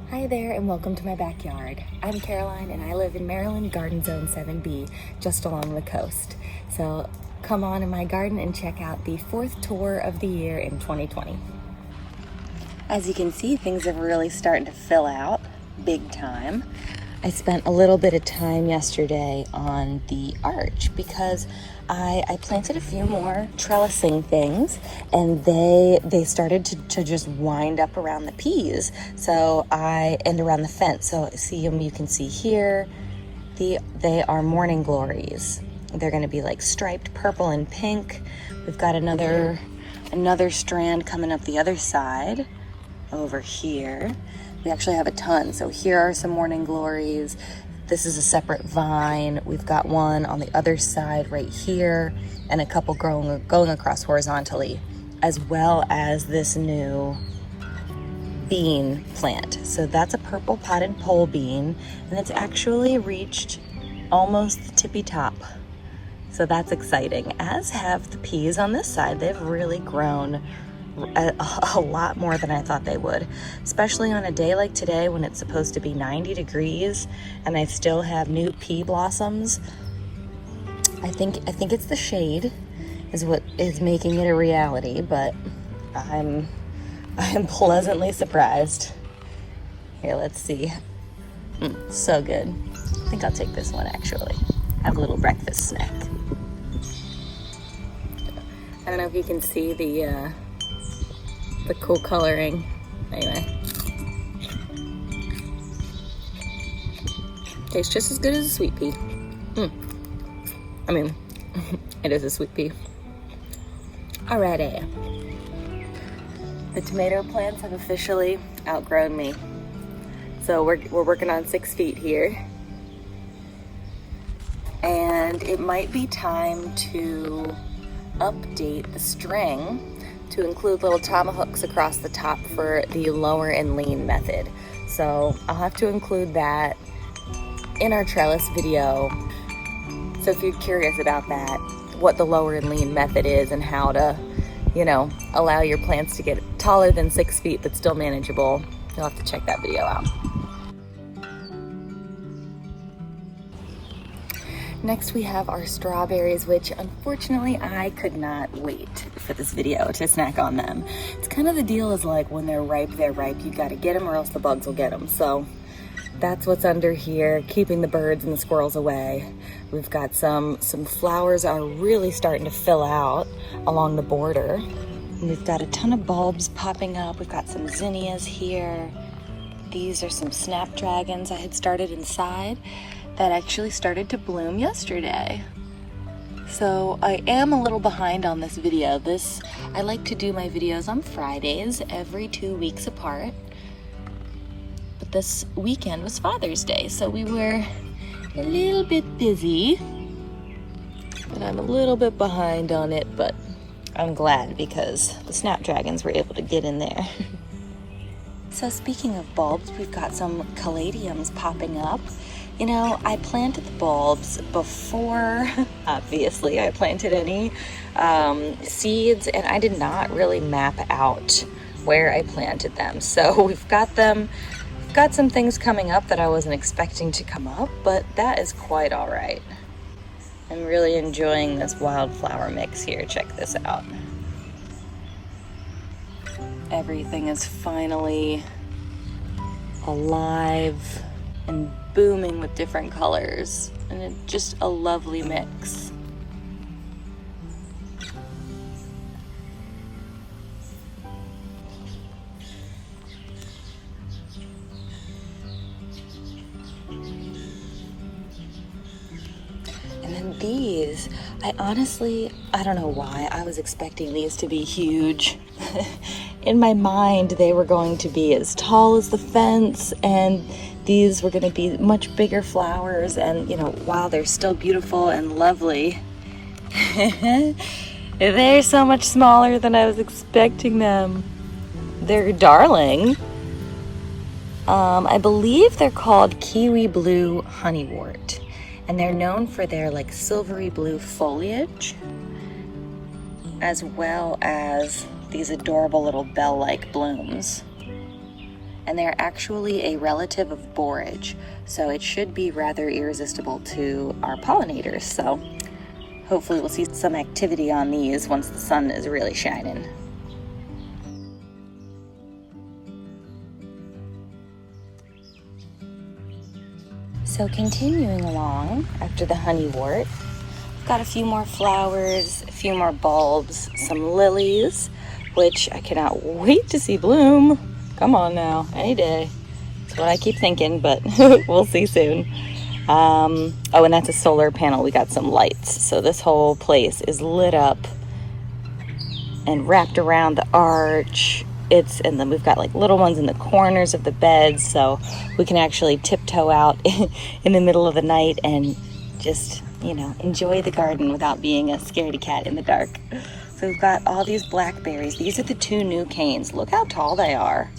Hi there and welcome to my backyard. I'm Caroline and I live in Maryland Garden Zone 7B, just along the coast. So come on in my garden and check out the 4th tour of the year in 2020. As you can see, things are really starting to fill out big time. I spent a little bit of time yesterday on the arch because I planted a few more trellising things and they started to just wind up around the peas. And around the fence. So you can see here, they are morning glories. They're gonna be like striped purple and pink. We've got another strand coming up the other side over here. We actually have a ton. So here are some morning glories. This is a separate vine. We've got one on the other side right here and a couple going across horizontally, as well as this new bean plant. So that's a purple potted pole bean and it's actually reached almost the tippy top. So that's exciting, as have the peas on this side. They've really grown a lot more than I thought they would, especially on a day like today when it's supposed to be 90 degrees and I still have new pea blossoms. I think it's the shade is what is making it a reality, but I am pleasantly surprised. Here, let's see. So good. I think I'll take this one actually. Have a little breakfast snack. I don't know if you can see the cool coloring. Anyway, tastes just as good as a sweet pea. I mean, it is a sweet pea. Alrighty. The tomato plants have officially outgrown me. So we're working on 6 feet here. And it might be time to update the string to include little tomahawks across the top for the lower and lean method. So I'll have to include that in our trellis video. So if you're curious about that, what the lower and lean method is and how to, allow your plants to get taller than 6 feet but still manageable, you'll have to check that video out. Next we have our strawberries, which unfortunately I could not wait for this video to snack on them. It's kind of the deal is like when they're ripe. You gotta get them or else the bugs will get them. So that's what's under here, keeping the birds and the squirrels away. We've got some flowers are really starting to fill out along the border. And we've got a ton of bulbs popping up. We've got some zinnias here. These are some snapdragons I had started inside that actually started to bloom yesterday. So I am a little behind on this video. I like to do my videos on Fridays, every 2 weeks apart. But this weekend was Father's Day, so we were a little bit busy. And I'm a little bit behind on it, but I'm glad because the snapdragons were able to get in there. So speaking of bulbs, we've got some caladiums popping up. I planted the bulbs before, obviously, I planted any seeds, and I did not really map out where I planted them. So we've got some things coming up that I wasn't expecting to come up, but that is quite all right. I'm really enjoying this wildflower mix here. Check this out. Everything is finally alive and booming with different colors, and it's just a lovely mix. And then these, I don't know why, I was expecting these to be huge. In my mind, they were going to be as tall as the fence, and these were going to be much bigger flowers, and while they're still beautiful and lovely, they're so much smaller than I was expecting them. They're darling. I believe they're called kiwi blue honeywort, and they're known for their like silvery blue foliage, as well as these adorable little bell-like blooms. and they're actually a relative of borage, so it should be rather irresistible to our pollinators. So hopefully we'll see some activity on these once the sun is really shining. So continuing along after the honeywort, got a few more flowers, a few more bulbs, some lilies, which I cannot wait to see bloom. Come on now, any day. That's what I keep thinking, but we'll see soon. Oh, and that's a solar panel. We got some lights. So this whole place is lit up and wrapped around the arch. And then we've got like little ones in the corners of the beds, so we can actually tiptoe out in the middle of the night and just, you know, enjoy the garden without being a scaredy cat in the dark. So we've got all these blackberries. These are the 2 new canes. Look how tall they are.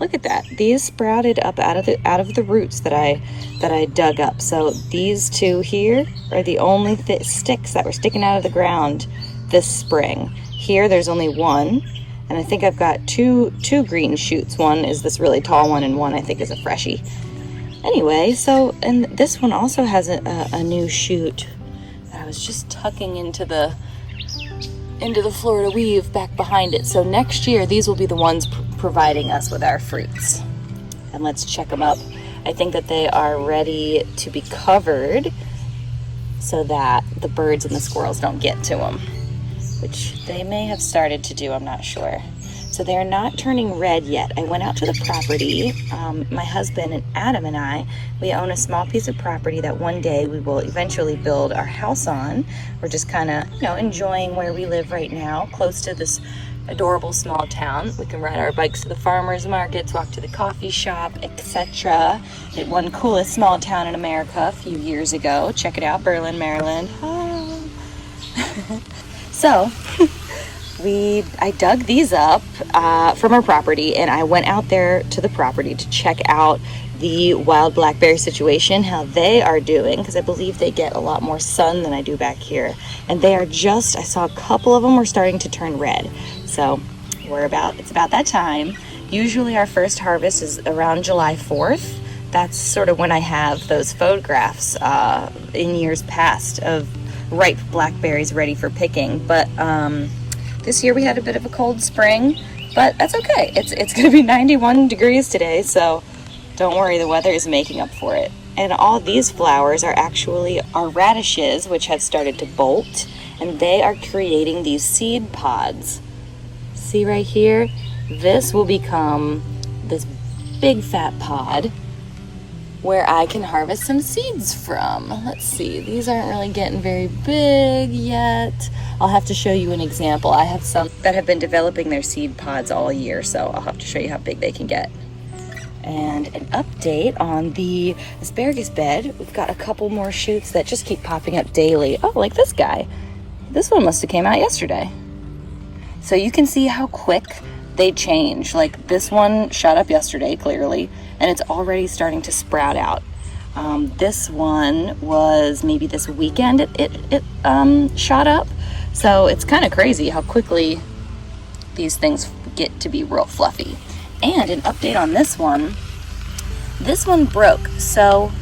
Look at that. These sprouted up out of the roots that I dug up. So these 2 here are the only sticks that were sticking out of the ground this spring. Here there's only 1. And I think I've got two green shoots. One is this really tall one, and one I think is a freshie. Anyway, so, and this one also has a new shoot that I was just tucking into the Florida weave back behind it. So next year, these will be the ones providing us with our fruits. And let's check them up. I think that they are ready to be covered so that the birds and the squirrels don't get to them, which they may have started to do, I'm not sure. So they're not turning red yet. I went out to the property. My husband and Adam and I, we own a small piece of property that one day we will eventually build our house on. We're just kind of, you know, enjoying where we live right now, close to this adorable small town. We can ride our bikes to the farmers markets, walk to the coffee shop, etc. It won coolest small town in America a few years ago. Check it out, Berlin, Maryland. So I dug these up from our property, and I went out there to the property to check out the wild blackberry situation, how they are doing, because I believe they get a lot more sun than I do back here. And they are I saw a couple of them were starting to turn red. So it's about that time. Usually our first harvest is around July 4th. That's sort of when I have those photographs in years past of ripe blackberries ready for picking. But this year we had a bit of a cold spring, but that's okay. It's going to be 91 degrees today, so don't worry, the weather is making up for it. And all these flowers are actually our radishes, which have started to bolt, and they are creating these seed pods. See right here? This will become this big fat pod where I can harvest some seeds from. Let's see, these aren't really getting very big yet. I'll have to show you an example. I have some that have been developing their seed pods all year, so I'll have to show you how big they can get. And an update on the asparagus bed. We've got a couple more shoots that just keep popping up daily. Oh, like this guy. This one must have came out yesterday. So you can see how quick they change. Like this one shot up yesterday, clearly, and it's already starting to sprout out. This one was maybe this weekend it shot up. So it's kind of crazy how quickly these things get to be real fluffy. And an update on this one. This one broke. So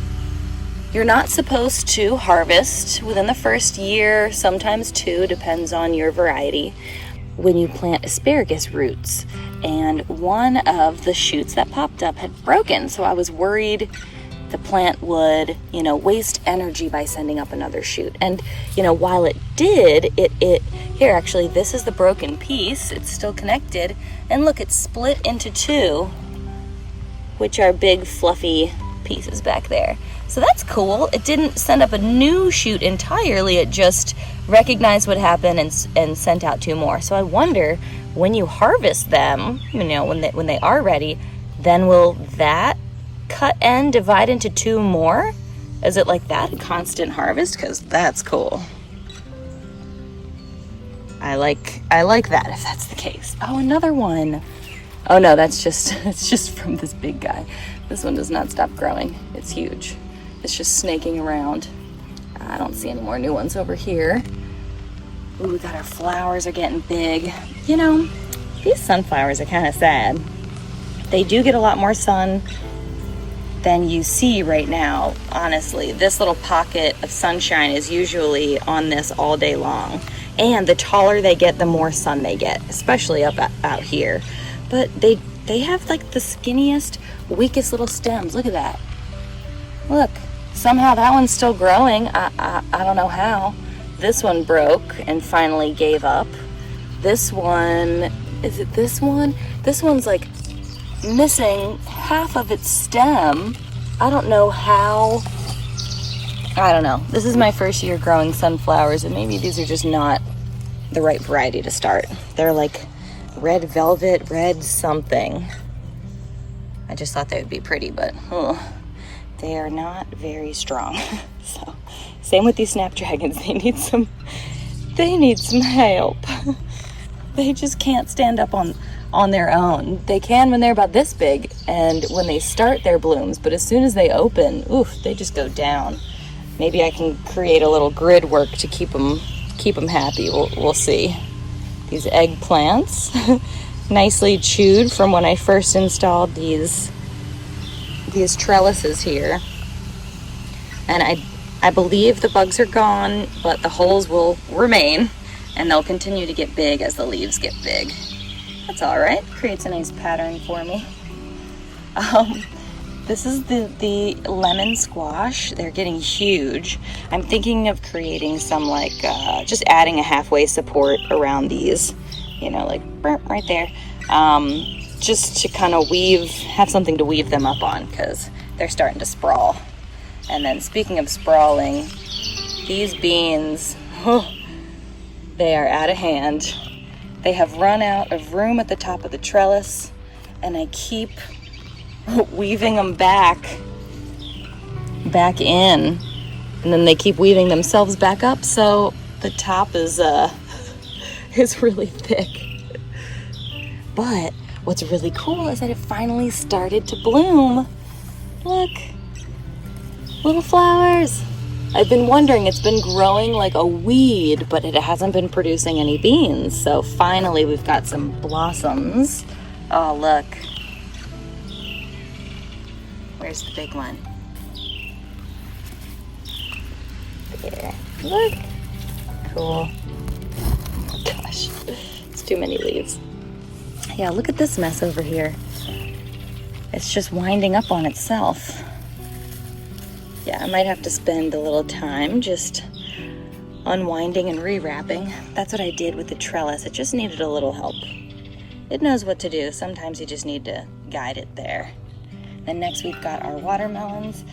you're not supposed to harvest within the first year, sometimes 2, depends on your variety, when you plant asparagus roots. And one of the shoots that popped up had broken. So I was worried the plant would, waste energy by sending up another shoot. And, while it did, it here, actually, this is the broken piece. It's still connected. And look, it's split into 2, which are big, fluffy pieces back there. So that's cool. It didn't send up a new shoot entirely. It just recognized what happened and sent out 2 more. So I wonder, when you harvest them, when they are ready, then will that cut end divide into 2 more? Is it like that, a constant harvest? Because that's cool. I like that if that's the case. Oh, another one. Oh no, it's just from this big guy. This one does not stop growing. It's huge. It's just snaking around. I don't see any more new ones over here. Ooh, we got our flowers are getting big. These sunflowers are kind of sad. They do get a lot more sun than you see right now, honestly. This little pocket of sunshine is usually on this all day long. And the taller they get, the more sun they get, especially out here. But they have like the skinniest, weakest little stems. Look at that. Look, somehow that one's still growing. I don't know how. This one broke and finally gave up. This one, is it this one? This one's like missing half of its stem. I don't know how. I don't know. This is my first year growing sunflowers, and maybe these are just not the right variety to start. They're like red velvet, red something. I just thought they would be pretty, but they are not very strong. So, same with these snapdragons. They need some help. They just can't stand up on their own. They can when they're about this big and when they start their blooms, but as soon as they open, oof, they just go down. Maybe I can create a little grid work to keep them happy. We'll see. These eggplants, nicely chewed from when I first installed these trellises here. And I believe the bugs are gone, but the holes will remain, and they'll continue to get big as the leaves get big. That's all right. Creates a nice pattern for me. This is the lemon squash. They're getting huge. I'm thinking of creating some like, just adding a halfway support around these, you know, like right there. Just to kind of have something to weave them up on, because they're starting to sprawl. And then speaking of sprawling, these beans, they are out of hand. They have run out of room at the top of the trellis, and I keep weaving them back in, and then they keep weaving themselves back up, so the top is really thick. But what's really cool is that it finally started to bloom. Look, little flowers. I've been wondering, it's been growing like a weed, but it hasn't been producing any beans. So finally we've got some blossoms. Oh, look. Where's the big one? There. Look. Cool. Oh gosh, it's too many leaves. Yeah, look at this mess over here. It's just winding up on itself. Yeah, I might have to spend a little time just unwinding and rewrapping. That's what I did with the trellis. It just needed a little help. It knows what to do. Sometimes you just need to guide it there. Then next we've got our watermelons.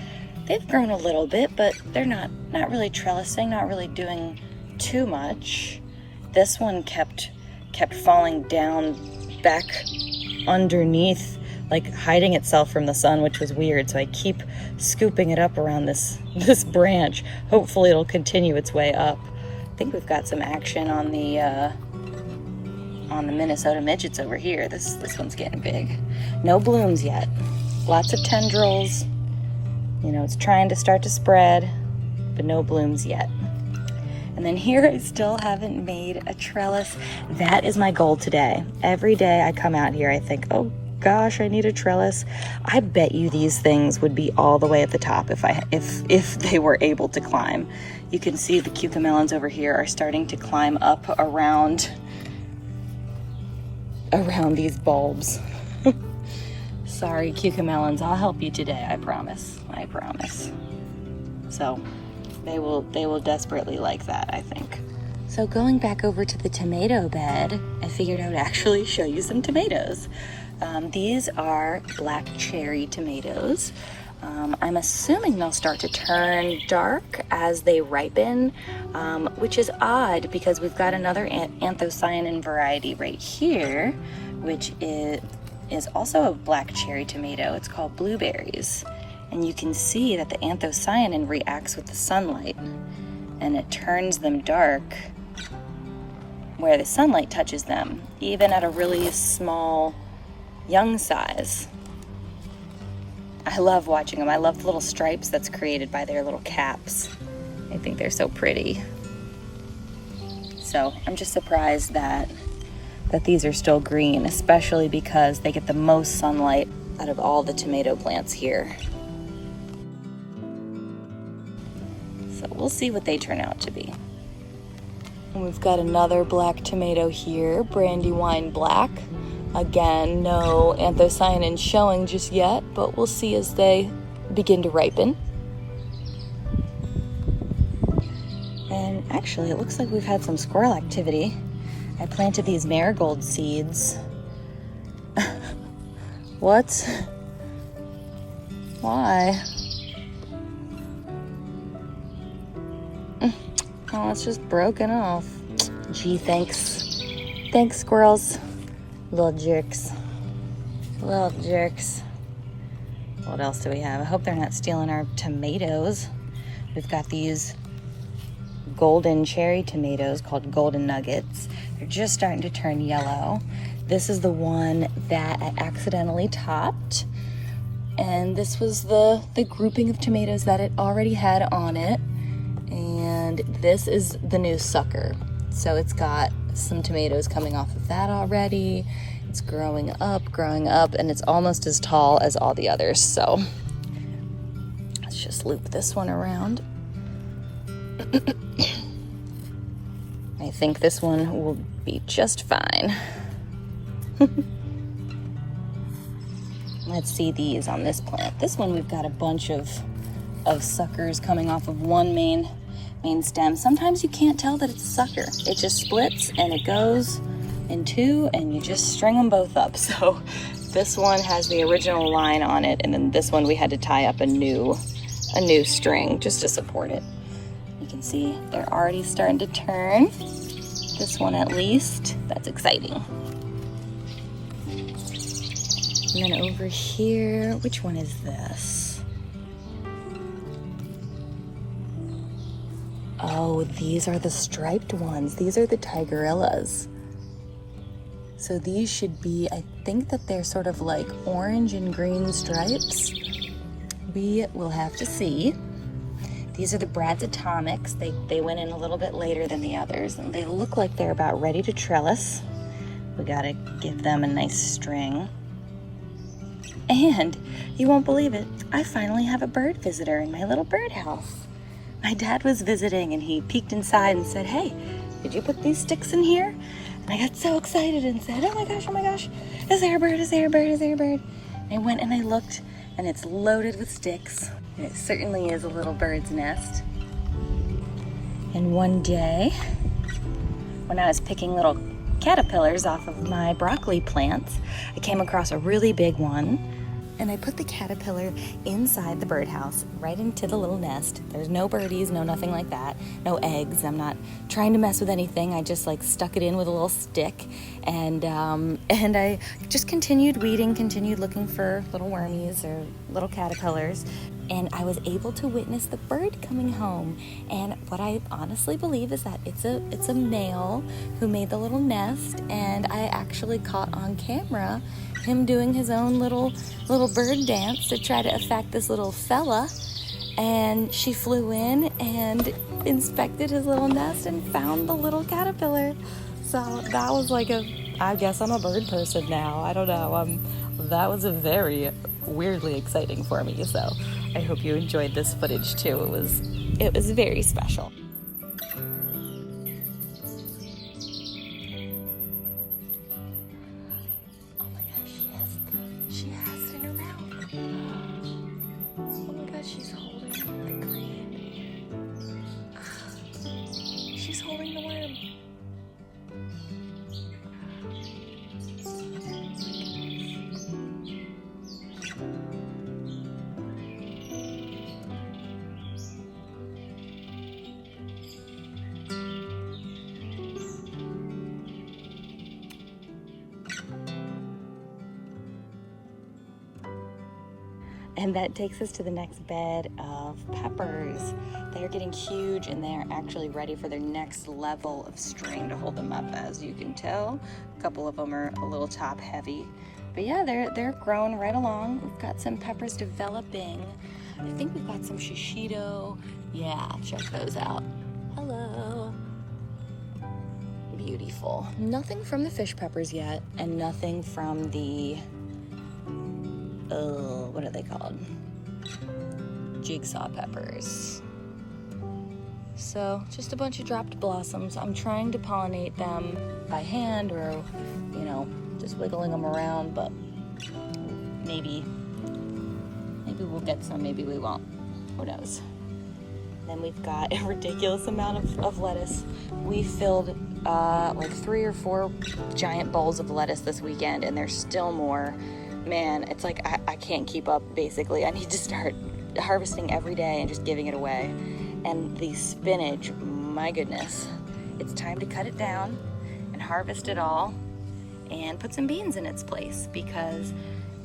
They've grown a little bit, but they're not really trellising, not really doing too much. This one kept falling down back underneath, like hiding itself from the sun, which was weird. So I keep scooping it up around this branch. Hopefully it'll continue its way up. I think we've got some action on the Minnesota midgets over here. This one's getting big. No blooms yet. Lots of tendrils. You know, it's trying to start to spread, but no blooms yet. And then here I still haven't made a trellis. That is my goal today. Every day I come out here, I think, oh gosh, I need a trellis. I bet you these things would be all the way at the top if they were able to climb. You can see the cucamelons over here are starting to climb up around these bulbs. Sorry, cucamelons, I'll help you today, I promise. I promise. So they will desperately like that, I think. So going back over to the tomato bed, I figured I would actually show you some tomatoes. These are black cherry tomatoes. I'm assuming they'll start to turn dark as they ripen, which is odd because we've got another anthocyanin variety right here, which is also a black cherry tomato. It's called blueberries. And you can see that the anthocyanin reacts with the sunlight and it turns them dark where the sunlight touches them, even at a really small young size. I love watching them. I love the little stripes that's created by their little caps. I think they're so pretty. So I'm just surprised that that these are still green, especially because they get the most sunlight out of all the tomato plants here. So we'll see what they turn out to be. And we've got another black tomato here, Brandywine Black. Again, no anthocyanin showing just yet, but we'll see as they begin to ripen. And actually, it looks like we've had some squirrel activity. I planted these marigold seeds. What? Why? Oh, it's just broken off. Gee, thanks. Thanks, squirrels. Little jerks. Little jerks. What else do we have? I hope they're not stealing our tomatoes. We've got these golden cherry tomatoes called golden nuggets. They're just starting to turn yellow. This is the one that I accidentally topped. And this was the grouping of tomatoes that it already had on it. And this is the new sucker. So it's got some tomatoes coming off of that already. It's growing up, and it's almost as tall as all the others. So let's just loop this one around. I think this one will be just fine. Let's see these on this plant. This one we've got a bunch of suckers coming off of one main stem. Sometimes you can't tell that it's a sucker. It just splits and it goes in two and you just string them both up. So this one has the original line on it, and then this one we had to tie up a new string just to support it. You can see they're already starting to turn. This one at least. That's exciting. And then over here, which one is this? Oh, these are the striped ones. These are the tigerillas. So these should be, I think that they're sort of like orange and green stripes. We will have to see. These are the Brad's Atomics. They went in a little bit later than the others, and they look like they're about ready to trellis. We gotta give them a nice string. And you won't believe it, I finally have a bird visitor in my little birdhouse. My dad was visiting and he peeked inside and said, "Hey, did you put these sticks in here?" And I got so excited and said, oh my gosh, is there a bird, is there a bird, is there a bird? And I went and I looked, and it's loaded with sticks. And it certainly is a little bird's nest. And one day, when I was picking little caterpillars off of my broccoli plants, I came across a really big one. And I put the caterpillar inside the birdhouse, right into the little nest. There's no birdies, no nothing like that, no eggs. I'm not trying to mess with anything. I just like stuck it in with a little stick, and I just continued weeding, continued looking for little wormies or little caterpillars. And I was able to witness the bird coming home. And what I honestly believe is that it's a male who made the little nest, and I actually caught on camera him doing his own little bird dance to try to affect this little fella. And she flew in and inspected his little nest and found the little caterpillar. So that was like I guess I'm a bird person now. I don't know. That was a very weirdly exciting for me. So I hope you enjoyed this footage too. It was very special. She's holding the green. She's holding the worm. And that takes us to the next bed of peppers. They're getting huge and they're actually ready for their next level of string to hold them up, as you can tell. A couple of them are a little top heavy. But yeah, they're growing right along. We've got some peppers developing. I think we've got some shishito. Yeah, check those out. Hello. beautiful. Nothing from the fish peppers yet, and nothing from the, what are they called? Jigsaw peppers. So just a bunch of dropped blossoms. I'm trying to pollinate them by hand or, you know, just wiggling them around, but maybe we'll get some, maybe we won't. Who knows? Then we've got a ridiculous amount of lettuce. We filled like 3 or 4 giant bowls of lettuce this weekend, and there's still more. Man, it's like I can't keep up, basically. I need to start harvesting every day and just giving it away. And the spinach, my goodness. It's time to cut it down and harvest it all and put some beans in its place, because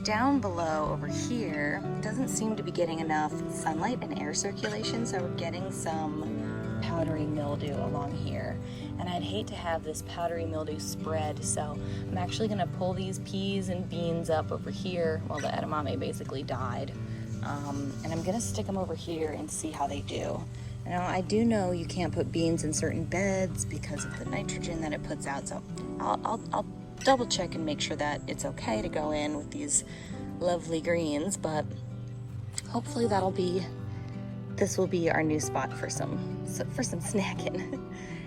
down below over here doesn't seem to be getting enough sunlight and air circulation, so we're getting some powdery mildew along here. And I'd hate to have this powdery mildew spread, so I'm actually gonna pull these peas and beans up over here. Well, the edamame basically died. And I'm gonna stick them over here and see how they do. Now, I do know you can't put beans in certain beds because of the nitrogen that it puts out, so I'll double check and make sure that it's okay to go in with these lovely greens, but hopefully this will be our new spot for some snacking.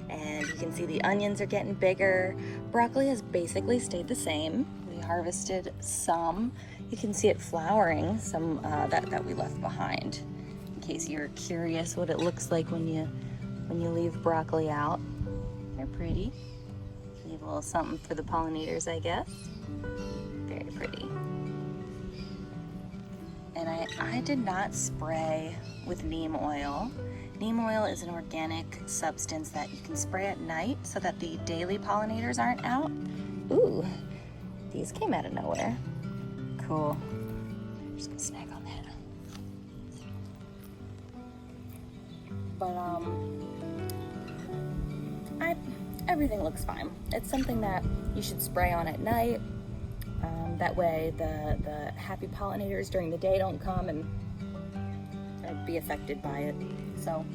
And you can see the onions are getting bigger. Broccoli has basically stayed the same. We harvested some. You can see it flowering, some that we left behind, in case you're curious what it looks like when you leave broccoli out. They're pretty. Leave a little something for the pollinators, I guess. Very pretty. And I did not spray with neem oil. Neem oil is an organic substance that you can spray at night so that the daily pollinators aren't out. Ooh, these came out of nowhere. Cool. I'm just gonna snag on that. But everything looks fine. It's something that you should spray on at night. That way the happy pollinators during the day don't come and be affected by it. So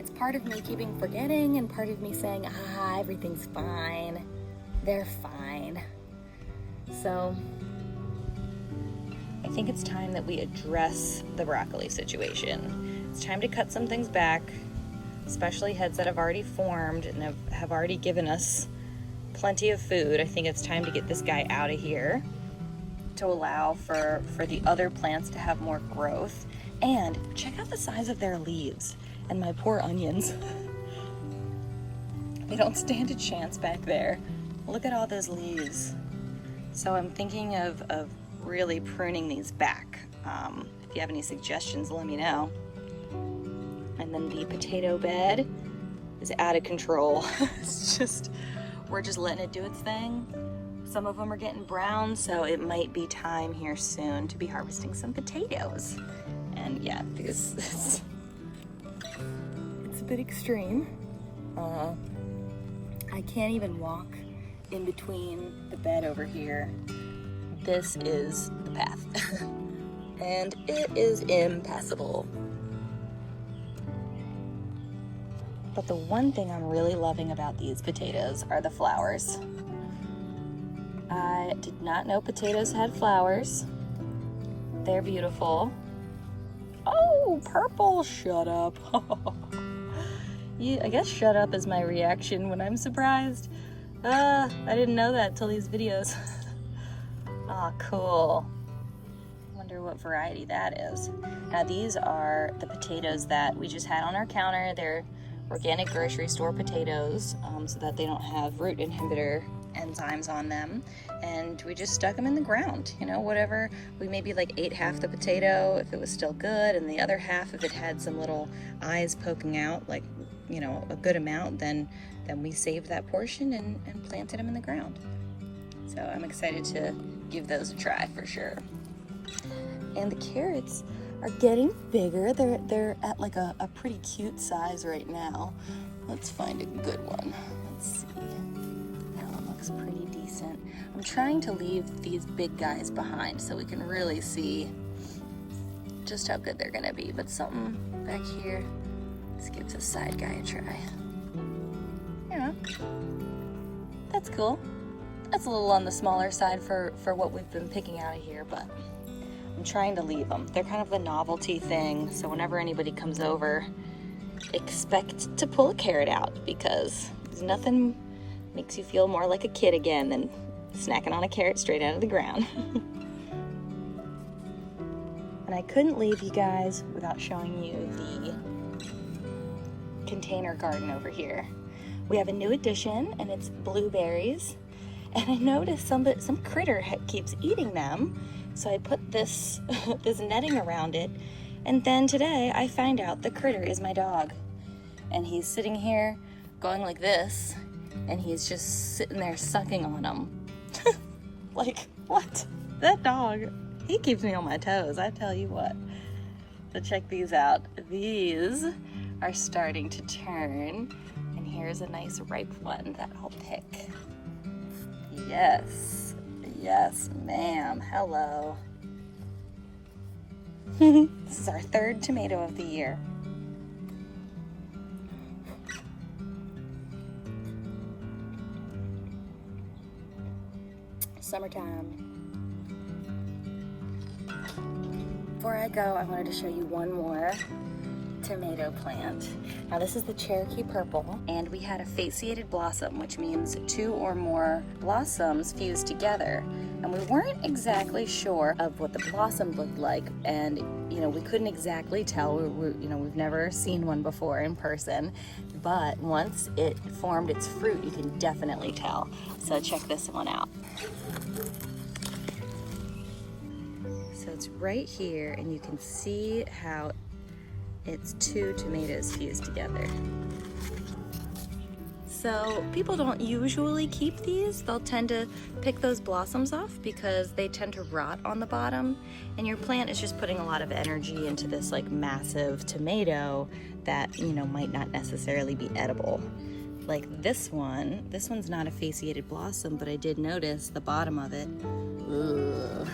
it's part of me keeping forgetting and part of me saying, everything's fine. They're fine. So I think it's time that we address the broccoli situation. It's time to cut some things back, especially heads that have already formed and have already given us plenty of food. I think it's time to get this guy out of here to allow for the other plants to have more growth. And check out the size of their leaves. And my poor onions. They don't stand a chance back there. Look at all those leaves. So I'm thinking of really pruning these back. If you have any suggestions, let me know. And then the potato bed is out of control. We're just letting it do its thing. Some of them are getting brown, so it might be time here soon to be harvesting some potatoes. And yeah, because it's a bit extreme. I can't even walk in between the bed over here. This is the path. And it is impassable. But the one thing I'm really loving about these potatoes are the flowers. I did not know potatoes had flowers. They're beautiful. Oh, purple, shut up. Yeah, I guess shut up is my reaction when I'm surprised. I didn't know that till these videos. Oh, cool. Wonder what variety that is. Now these are the potatoes that we just had on our counter. They're organic grocery store potatoes, so that they don't have root inhibitor enzymes on them, and we just stuck them in the ground. You know, whatever, we maybe like ate half the potato if it was still good, and the other half, if it had some little eyes poking out, like, you know, a good amount, then we saved that portion and planted them in the ground. So I'm excited to give those a try for sure. And the carrots are getting bigger. They're at like a pretty cute size right now. Let's find a good one. Let's see. That one looks pretty decent. I'm trying to leave these big guys behind so we can really see just how good they're gonna be. But something back here, let's give this side guy a try. Yeah, that's cool. That's a little on the smaller side for what we've been picking out of here, but I'm trying to leave them. They're kind of a novelty thing, so whenever anybody comes over, expect to pull a carrot out, because there's nothing makes you feel more like a kid again than snacking on a carrot straight out of the ground. And I couldn't leave you guys without showing you the container garden over here. We have a new addition, and it's blueberries. And I noticed some critter keeps eating them, so I put this this netting around it. And then today I find out the critter is my dog, and he's sitting here going like this, and he's just sitting there sucking on them. Like, what? That dog, he keeps me on my toes, I tell you what. So check these out. These are starting to turn, and here's a nice ripe one that I'll pick. Yes, yes, ma'am. Hello. This is our third tomato of the year. Summertime. Before I go, I wanted to show you one more tomato plant. Now this is the Cherokee Purple, and we had a fasciated blossom, which means 2 or more blossoms fused together. And we weren't exactly sure of what the blossom looked like, and we couldn't exactly tell. We've never seen one before in person, but once it formed its fruit, you can definitely tell. So check this one out. So it's right here, and you can see how it's 2 tomatoes fused together. So people don't usually keep these. They'll tend to pick those blossoms off because they tend to rot on the bottom, and your plant is just putting a lot of energy into this like massive tomato that might not necessarily be edible. Like this one's not a fasciated blossom, but I did notice the bottom of it. Ugh.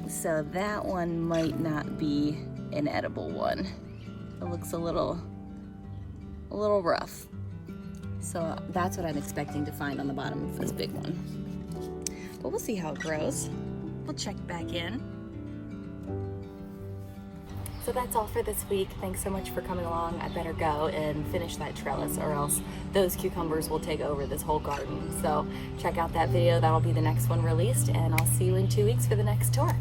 So that one might not be an edible one. It looks a little rough. So that's what I'm expecting to find on the bottom of this big one. But we'll see how it grows. We'll check back in. So that's all for this week. Thanks so much for coming along. I better go and finish that trellis, or else those cucumbers will take over this whole garden. So check out that video. That'll be the next one released, and I'll see you in 2 weeks for the next tour.